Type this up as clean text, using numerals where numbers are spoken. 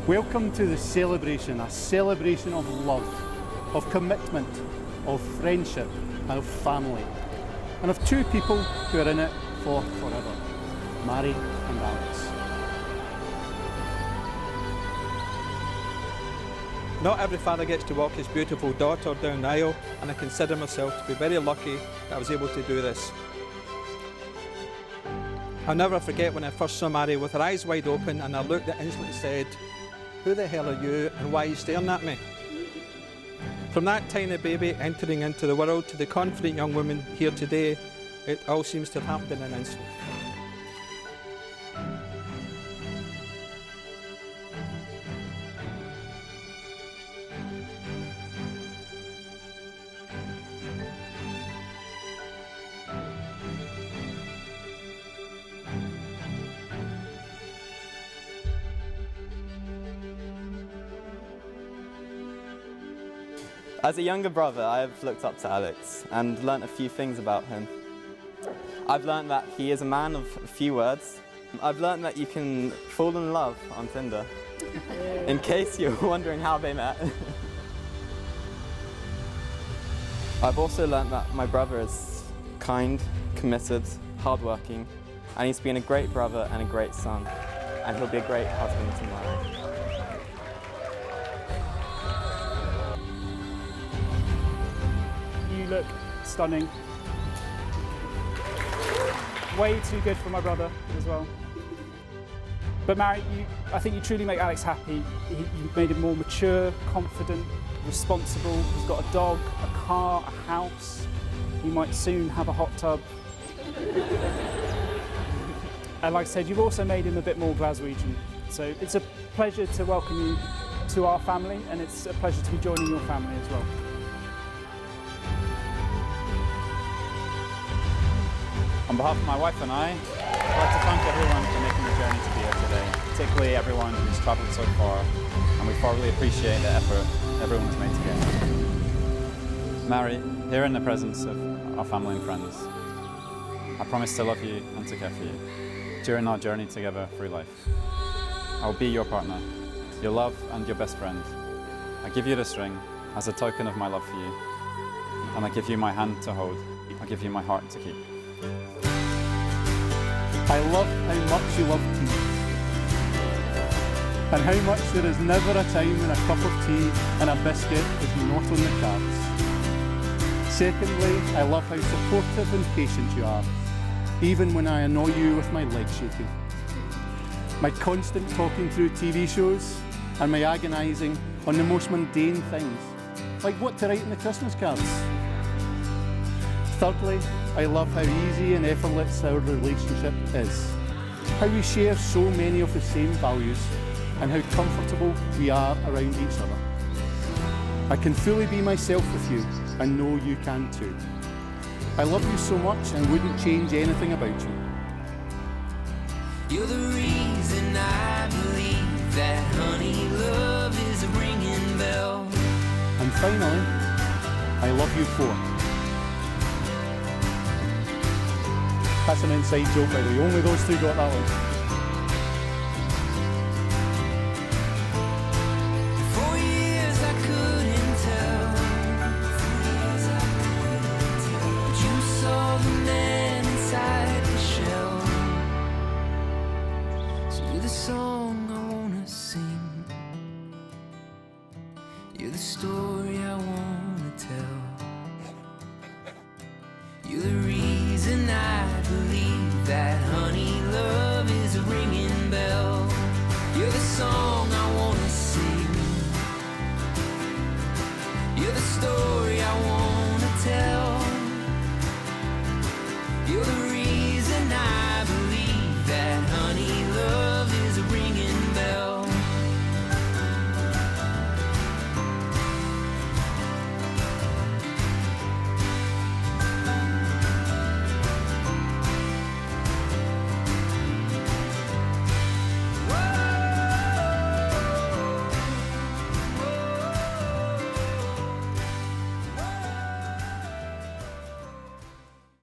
Welcome to the celebration, a celebration of love, of commitment, of friendship, of family, and of two people who are in it for forever, Mhairi and Alex. Not every father gets to walk his beautiful daughter down the aisle, and I consider myself to be very lucky that I was able to do this. I'll never forget when I first saw Mhairi with her eyes wide open, and I looked and instantly said, "Who the hell are you and why are you staring at me?" From that tiny baby entering into the world to the confident young woman here today, it all seems to have happened in an instant. As a younger brother, I've looked up to Alex and learnt a few things about him. I've learnt that he is a man of few words. I've learnt that you can fall in love on Tinder, in case you're wondering how they met. I've also learnt that my brother is kind, committed, hardworking, and he's been a great brother and a great son, and he'll be a great husband to Mhairi. You look stunning. Way too good for my brother as well. But Mhairi, I think you truly make Alex happy. You've made him more mature, confident, responsible. He's got a dog, a car, a house. He might soon have a hot tub. And like I said, you've also made him a bit more Glaswegian. So it's a pleasure to welcome you to our family, and it's a pleasure to be joining your family as well. On behalf of my wife and I, I'd like to thank everyone for making the journey to be here today, particularly everyone who's travelled so far, and we thoroughly appreciate the effort everyone has made to get here. Mhairi, here in the presence of our family and friends, I promise to love you and to care for you during our journey together through life. I will be your partner, your love and your best friend. I give you this ring as a token of my love for you, and I give you my hand to hold. I give you my heart to keep. I love how much you love tea, and how much there is never a time when a cup of tea and a biscuit is not on the cards. Secondly, I love how supportive and patient you are, even when I annoy you with my legs shaking. My constant talking through TV shows, and my agonising on the most mundane things, like what to write in the Christmas cards. Thirdly, I love how easy and effortless our relationship is, how we share so many of the same values, and how comfortable we are around each other. I can fully be myself with you, and know you can too. I love you so much and wouldn't change anything about you. You're the reason I believe that honey love is a ringing bell. And finally, I love you for. That's an inside joke, by the way. Only those two got that one.